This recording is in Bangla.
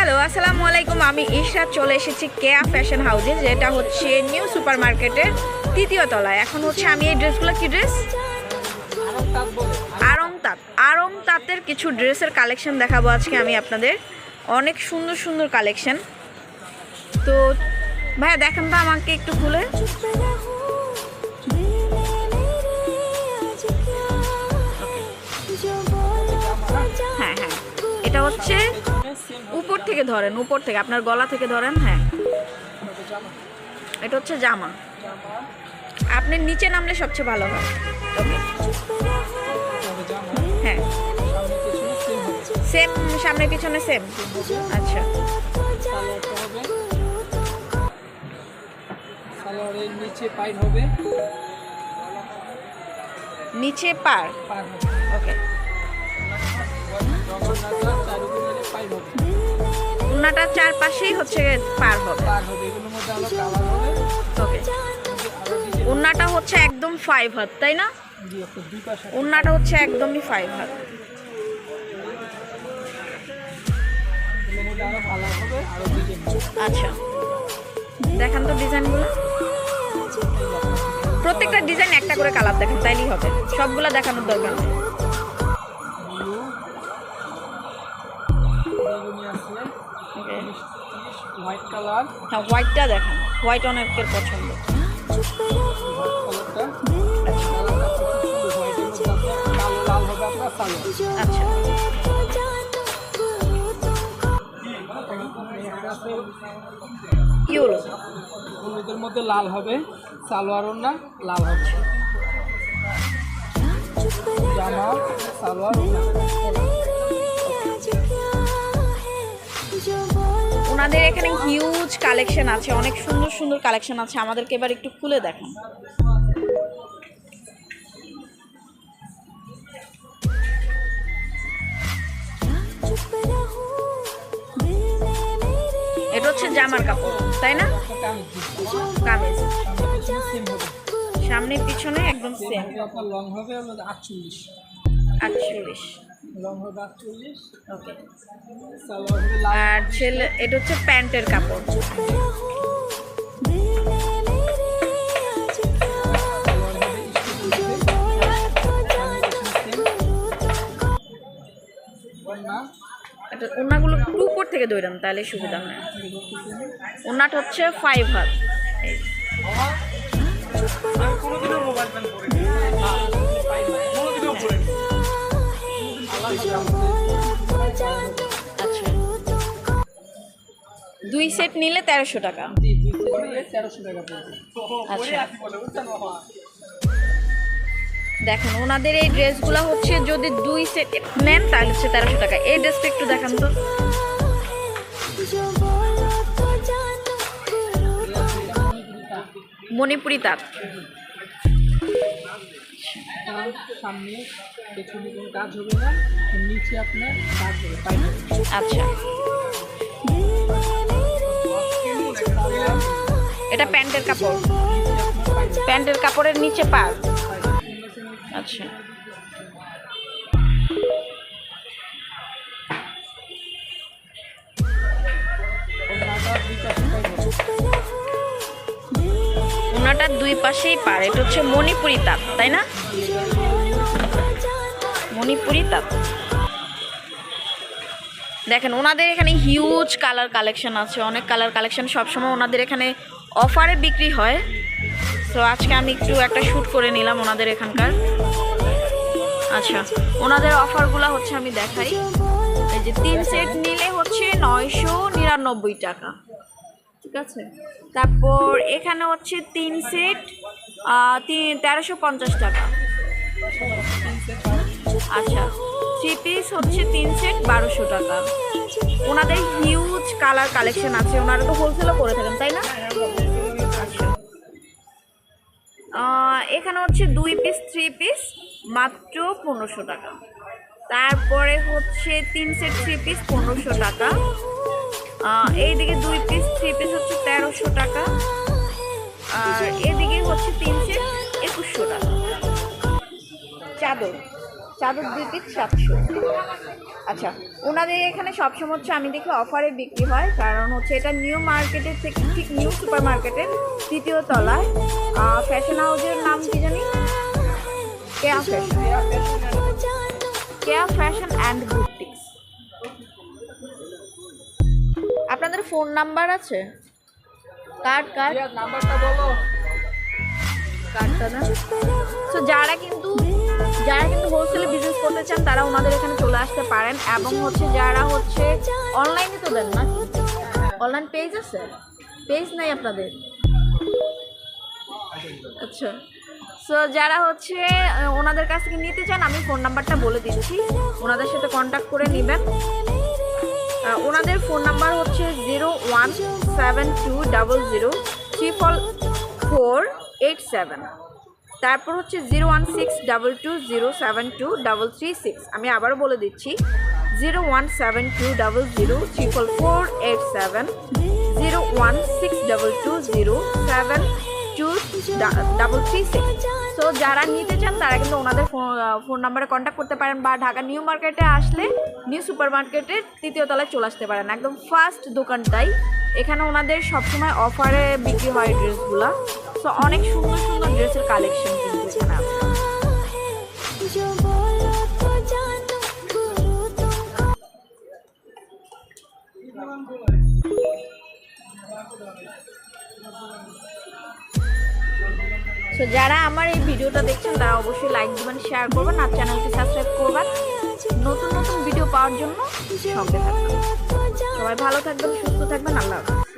হ্যালো, আসসালামু আলাইকুম। আমি ইশরাত চলে এসেছি কেয়া ফ্যাশন হাউসে, যেটা হচ্ছে নিউ সুপার মার্কেটের তৃতীয় তলায়। এখন হচ্ছে আমি এই ড্রেসগুলো, কি ড্রেস? আরং তাঁতের কিছু ড্রেসের কালেকশন দেখাবো আজকে আমি আপনাদের। অনেক সুন্দর সুন্দর কালেকশন। তো ভাইয়া দেখেন তো আমাকে একটু খুলে। হ্যাঁ হ্যাঁ, এটা হচ্ছে উপর থেকে ধরেন, উপর থেকে আপনার গলা থেকে ধরেন। হ্যাঁ, এটা হচ্ছে জামা। আপনি নিচে নামলে সবচেয়ে ভালো হয়। ওকে, হ্যাঁ, সেম সামনে পিছনে সেম। আচ্ছা, সালোয়ারের নিচে পাইর হবে, নিচে পার। ওকে, উন্নাটার চারপাশেই হচ্ছে পার হবে। এগুলোর মধ্যে আরো কালার হবে। ওকে, উন্নাটা হচ্ছে একদম 5 হাত, তাই না? দুই পাশে উন্নাটা হচ্ছে একদমই 5 হাত। এগুলোর মধ্যে আরো কালার হবে, আরো ডিজাইন। আচ্ছা, দেখান তো ডিজাইনগুলো। প্রত্যেকটা ডিজাইন একটা করে কালার দেখেন, তাইলেই হবে। সবগুলো দেখানোর দরকার নেই। ব্লু, বেগুনি আছে, ওকে, হোয়াইট কালার, হ্যাঁ, হোয়াইটটা দেখান। হোয়াইট অনেকের পছন্দ। কালারটা হোয়াইটের মধ্যে আছে, কালো লাল হবে আপনার সালোয়ার। আচ্ছা, ইউলো হলুদের মধ্যে লাল হবে, সালোয়ারও না লাল হবে, জামা সালোয়ার। ওনাদের এখানে হিউজ কালেকশন আছে, অনেক সুন্দর সুন্দর কালেকশন আছে। আমাদেরকে এবার একটু খুলে দেখান। এটা হচ্ছে জামার কাপড়, তাই না? কামিজ, সামনে পিছনে একদম সেম। আপনার লং হবে 48, 48। লং হবে 48। ওকে, সালোয়ার হবে লাল, আর ছেলে এটা হচ্ছে প্যান্টের কাপড়। সালোয়ার হবে না এটা ওনাগুলো একটু উপর থেকে ধরেন, তাহলে সুবিধা হয়। ওনাটা হচ্ছে 5 হাত। এই। আচ্ছা, 2 সেট নিলে 1300 টাকা। জি জি 1300 টাকা পড়বে। আচ্ছা, দেখেন ওনাদের এই ড্রেসগুলো হচ্ছে যদি 2 সেট নেন তাহলে হচ্ছে 1300 টাকা। এই ড্রেসটা একটু দেখান তো। মণিপুরি তাঁত। সামনে পেছনে কোনো কাজ হবে না, নিচে আপনার কাজ হবে, পাইপ হবে। আচ্ছা, এটা প্যান্টের কাপড়। প্যান্টের কাপড়ের নিচে পার। আচ্ছা, ওনাটার 2 পাশেই পার। এটা হচ্ছে মণিপুরি তাঁত, তাই না? মণিপুরি তাঁত। দেখেন ওনাদের এখানে হিউজ কালার কালেকশন আছে, অনেক কালার কালেকশন। সবসময় ওনাদের এখানে অফারে বিক্রি হয়। তো আজকে আমি একটু একটা শ্যুট করে নিলাম ওনাদের এখানকার। আচ্ছা, ওনাদের অফারগুলো হচ্ছে আমি দেখাই। এই যে 3 সেট নিলে হচ্ছে 999 টাকা, ঠিক আছে? তারপর এখানে হচ্ছে 3 সেট 1350 টাকা। আচ্ছা, 3 পিস হচ্ছে 3 সেট 1200 টাকা। ওনাদের হিউজ কালার কালেকশন আছে। ওনারা তো হোলসেলও করে থাকেন, তাই না? আচ্ছা, এখানে হচ্ছে 2 পিস 3 পিস মাত্র 1500 টাকা। তারপরে হচ্ছে 3 সেট 3 পিস 1500 টাকা। এইদিকে 2 পিস 3 পিস হচ্ছে 1300 টাকা। আর এদিকে হচ্ছে 3 সেট 2100 টাকা। চাদর চাদর 2 পিস 700। আচ্ছা, ওনাদের এখানে সবসময় হচ্ছে আমি দেখি অফারে বিক্রি হয়, কারণ হচ্ছে এটা নিউ মার্কেটের থেকে ঠিক নিউ সুপার মার্কেটের 3য় তলায়। ফ্যাশন হাউসের নাম কি জানি, কেয়া ফ্যাশন অ্যান্ড বুটিক্স। আপনাদের ফোন নাম্বার আছে? কার্ড নাম্বারটা বলো। কার্ডটা না। সো যারা কিন্তু হোলসেলে বিজনেস করতে চান তারা ওনাদের এখানে চলে আসতে পারেন, এবং হচ্ছে যারা হচ্ছে অনলাইনে তো দেন না, অনলাইন পেজ আছে? পেজ নাই আপনাদের? আচ্ছা, সো যারা হচ্ছে ওনাদের কাছ থেকে নিতে চান আমি ফোন নাম্বারটা বলে দিচ্ছি, ওনাদের সাথে কন্ট্যাক্ট করে নেবেন। ওনাদের ফোন নাম্বার হচ্ছে 01720034487, তারপর হচ্ছে 01622072336। আমি আবারও বলে দিচ্ছি 01720034487, 01622072336। সো যারা নিতে চান তারা কিন্তু ওনাদের ফোন নাম্বারে কন্ট্যাক্ট করতে পারেন, বা ঢাকা নিউ মার্কেটে আসলে নিউ সুপার মার্কেটের 3য় তলায় চলে আসতে পারেন, একদম ফার্স্ট দোকানটাই। এখানে ওনাদের সবসময় অফারে বিক্রি হয় ড্রেসগুলা। সো অনেক সুন্দর সুন্দর ড্রেসের কালেকশন কিন্তু এখানে আছে। সো যারা আমার এই ভিডিওটা দেখছেন তারা অবশ্যই লাইক দিবেন, শেয়ার করবেন, আর চ্যানেলটি সাবস্ক্রাইব করবেন নতুন নতুন ভিডিও পাওয়ার জন্য। সঙ্গে থাকবেন। সবাই ভালো থাকবেন, সুস্থ থাকবেন। আল্লাহ হাফেজ।